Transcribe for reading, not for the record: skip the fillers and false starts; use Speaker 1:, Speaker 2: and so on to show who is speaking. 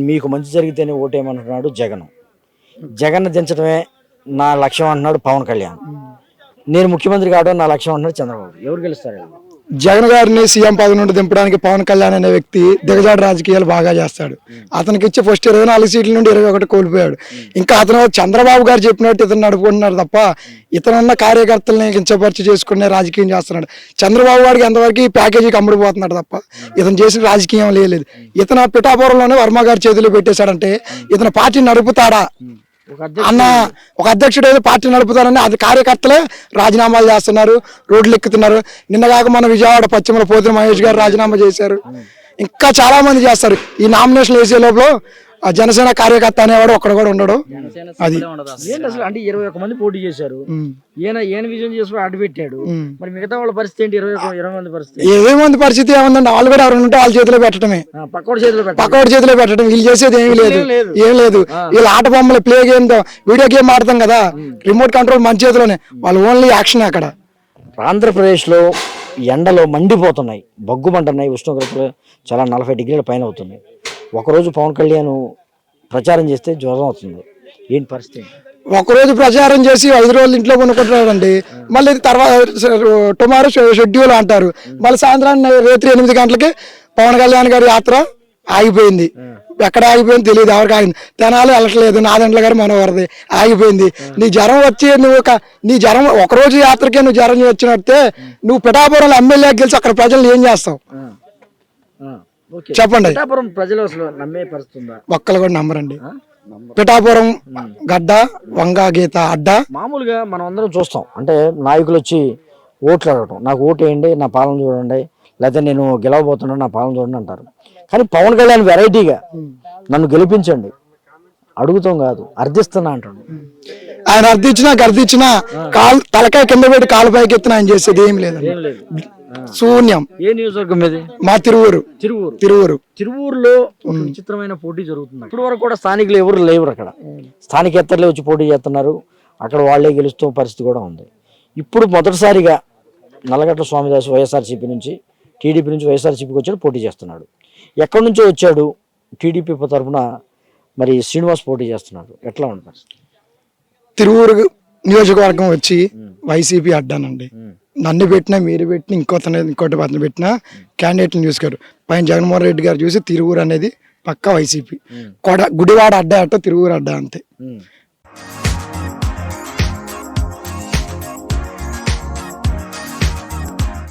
Speaker 1: మీకు మంచి జరిగితేనే ఓటేయమంటున్నాడు జగన్. జగన్ దించడమే నా లక్ష్యం అంటున్నాడు పవన్ కళ్యాణ్. నేను ముఖ్యమంత్రి కావడం నా లక్ష్యం అంటున్నాడు చంద్రబాబు. ఎవరు గెలుస్తారు?
Speaker 2: జగన్ గారిని సీఎం పదవి నుండి దింపడానికి పవన్ కళ్యాణ్ అనే వ్యక్తి దిగజాడు రాజకీయాలు బాగా చేస్తాడు. అతనికి ఇచ్చే ఫస్ట్ 24 సీట్ల నుండి 21 కోల్పోయాడు. ఇంకా అతను చంద్రబాబు గారు చెప్పినట్టు ఇతను నడుపుకుంటున్నాడు తప్ప ఇతనున్న కార్యకర్తల్ని కించపరిచి చేసుకునే రాజకీయం చేస్తున్నాడు. చంద్రబాబు గారికి ఎంతవరకు ఈ ప్యాకేజీకి అమ్ముడుపోతున్నాడు తప్ప ఇతను చేసిన రాజకీయం లేదు. ఇతను పిఠాపురంలోనే వర్మ గారి చేతిలో పెట్టేశాడంటే ఇతను పార్టీ నడుపుతాడా అన్న ఒక అధ్యక్షుడు ఏదో పార్టీ నడుపుతారని అది కార్యకర్తలే రాజీనామాలు చేస్తున్నారు, రోడ్లు ఎక్కుతున్నారు. నిన్నగాక మన విజయవాడ పశ్చిమలో పోతిన మహేష్ గారు రాజీనామా చేశారు. ఇంకా చాలా మంది చేస్తారు. ఈ నామినేషన్ వేసే లోపల జనసేన కార్యకర్త అనేవాడు ఒక్కడ కూడా ఉండడు. అది
Speaker 1: ఏంటి అసలు అంటే 21 మంది పోటీ చేశారు. ఈయన విజయం చేసుకుని అడ్డు పెట్టాడు. మరి మిగతా వాళ్ళ పరిస్థితి ఏంటి? 20 మంది పరిస్థితి
Speaker 2: 20 మంది పరిస్థితి ఏముందండి? వాళ్ళు కూడా ఎవరు ఉంటే వాళ్ళ చేతిలో పెట్టడమే, పక్కోడి చేతిలో పెట్టడం. వీళ్ళు చేసేది ఏమీ లేదు. వీళ్ళు ఆట బొమ్మలు ప్లే గేమ్ వీడియో గేమ్ ఆడతాం కదా, రిమోట్ కంట్రోల్ మన చేతిలోనే. వాళ్ళు ఓన్లీ యాక్షన్. అక్కడ
Speaker 1: ఆంధ్రప్రదేశ్లో ఎండలో మండిపోతున్నాయి, బగ్గుమంటున్నాయి. ఉష్ణోగ్రతలు చాలా 40 డిగ్రీల పైన అవుతున్నాయి. ఒకరోజు పవన్ కళ్యాణ్ ప్రచారం చేస్తే జ్వరం అవుతుంది. ఏంటి పరిస్థితి?
Speaker 2: ఒకరోజు ప్రచారం చేసి 5 రోజులు ఇంట్లో కొనుక్కుంటున్నాడండి. మళ్ళీ తర్వాత టుమారో షెడ్యూల్ అంటారు. మళ్ళీ సాయంత్రాన్ని రాత్రి 8 గంటలకి పవన్ కళ్యాణ్ గారి యాత్ర ఆగిపోయింది. ఎక్కడ ఆగిపోయింది తెలియదు, ఎవరికి ఆగింది. తెనాలి వెళ్ళట్లేదు, నాదెండ్ల గారు మనవరది ఆగిపోయింది. నీ జ్వరం వచ్చి నీ జ్వరం ఒకరోజు యాత్రకే నువ్వు జ్వరం వచ్చినట్టే నువ్వు పిఠాపురంలో ఎమ్మెల్యే గెలిచి అక్కడ ప్రజలు ఏం చేస్తావు చెప్పండి?
Speaker 1: ప్రజలు అసలు నమ్మే పరిస్థితి
Speaker 2: ఒక్కరు కూడా నమ్మరండి. పిఠాపురం గడ్డ, వంగ గీత అడ్డ.
Speaker 1: మామూలుగా మనం అందరం చూస్తాం అంటే నాయకులు వచ్చి ఓట్లు అడగటం, నాకు ఓటు వేయండి, నా పాలన చూడండి, లేకపోతే నేను గెలవబోతున్నాను, నా పాలన చూడండి అంటారు. కానీ పవన్ కళ్యాణ్ వెరైటీగా నన్ను గెలిపించండి అడుగుతాం కాదు, అర్థిస్తున్నా అంటాడు.
Speaker 2: ఆయన అర్థించినా కాలు తలకాయ కింద పెట్టి కాలు పైకి ఎత్తిన ఆయన చేసేది ఏం లేదు, శూన్యం.
Speaker 1: ఏ నియోజకవర్గం మీద?
Speaker 2: మా
Speaker 1: తిరువూరులో విచిత్రమైన పోటీ జరుగుతుంది. ఇప్పుడు వరకు కూడా స్థానికులు ఎవరు లేవు అక్కడ. స్థానికేతరులే వచ్చి పోటీ చేస్తున్నారు. అక్కడ వాళ్లే గెలుస్తూ పరిస్థితి కూడా ఉంది. ఇప్పుడు మొదటిసారిగా నల్లగడ్డ స్వామిదాసు వైఎస్ఆర్సీపీ నుంచి టీడీపీ నుంచి వైఎస్ఆర్సీపీకి వచ్చాడు, పోటీ చేస్తున్నాడు. ఎక్కడి నుంచో వచ్చాడు టీడీపీ తరఫున. మరి శ్రీనివాస్ పోటీ చేస్తున్నాడు. ఎట్లా ఉంటుంది?
Speaker 2: తిరువూరు నియోజకవర్గం వచ్చి వైసీపీ అడ్డానండి. నన్ను పెట్టినా, మీరు పెట్టినా, ఇంకోటి అతను పెట్టినా క్యాండిడేట్ని చూసుకోరు. పైన జగన్మోహన్ రెడ్డి గారు చూసి తిరువూరు అనేది పక్కా వైసీపీ. గుడివాడ అడ్డా తిరువూరు అడ్డా అంతే.